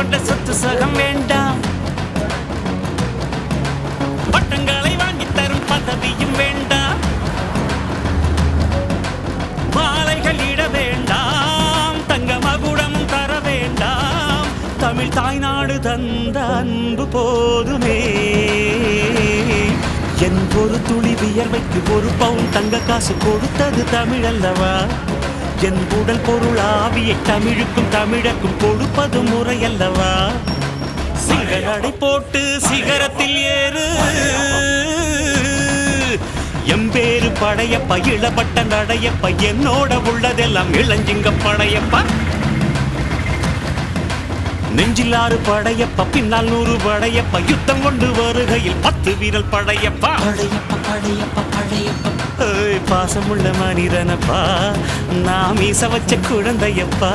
கொண்ட சொத்து சகம் வேண்டாம், பட்டங்களை வாங்கி தரும் பதவியும் வேண்டாம், மாலைகள் இட வேண்டாம், தங்க மகுடமும் தர வேண்டாம், தமிழ் தாய்நாடு தந்த அன்பு போதுமே. என் ஒரு துளி வியர்வைக்கு ஒரு பவுன் தங்க காசு கொடுத்தது தமிழ் அல்லவா? என் உடல் பொருள் ஆவியை தமிழுக்கும் தமிழக்கும் கொடுப்பது முறையல்லவா? சிகரடை போட்டு சிகரத்தில் ஏறு, எம்பேரு படையப்பா, இளப்பட்ட நடையப்பா, என்னோட உள்ளதெல்லாம் இளஞ்சிங்க படையப்பா. நெஞ்சில் 6 படையப்பா, பின்னால் 100 படையப்பா, யுத்தம் கொண்டு வருகையில் 10 வீரல் படையப்பா. படையப்பா படையப்பா படையப்பா, பாசமுள்ள மனிதனப்பா, நான் மீச வச்ச குழந்தையப்பா.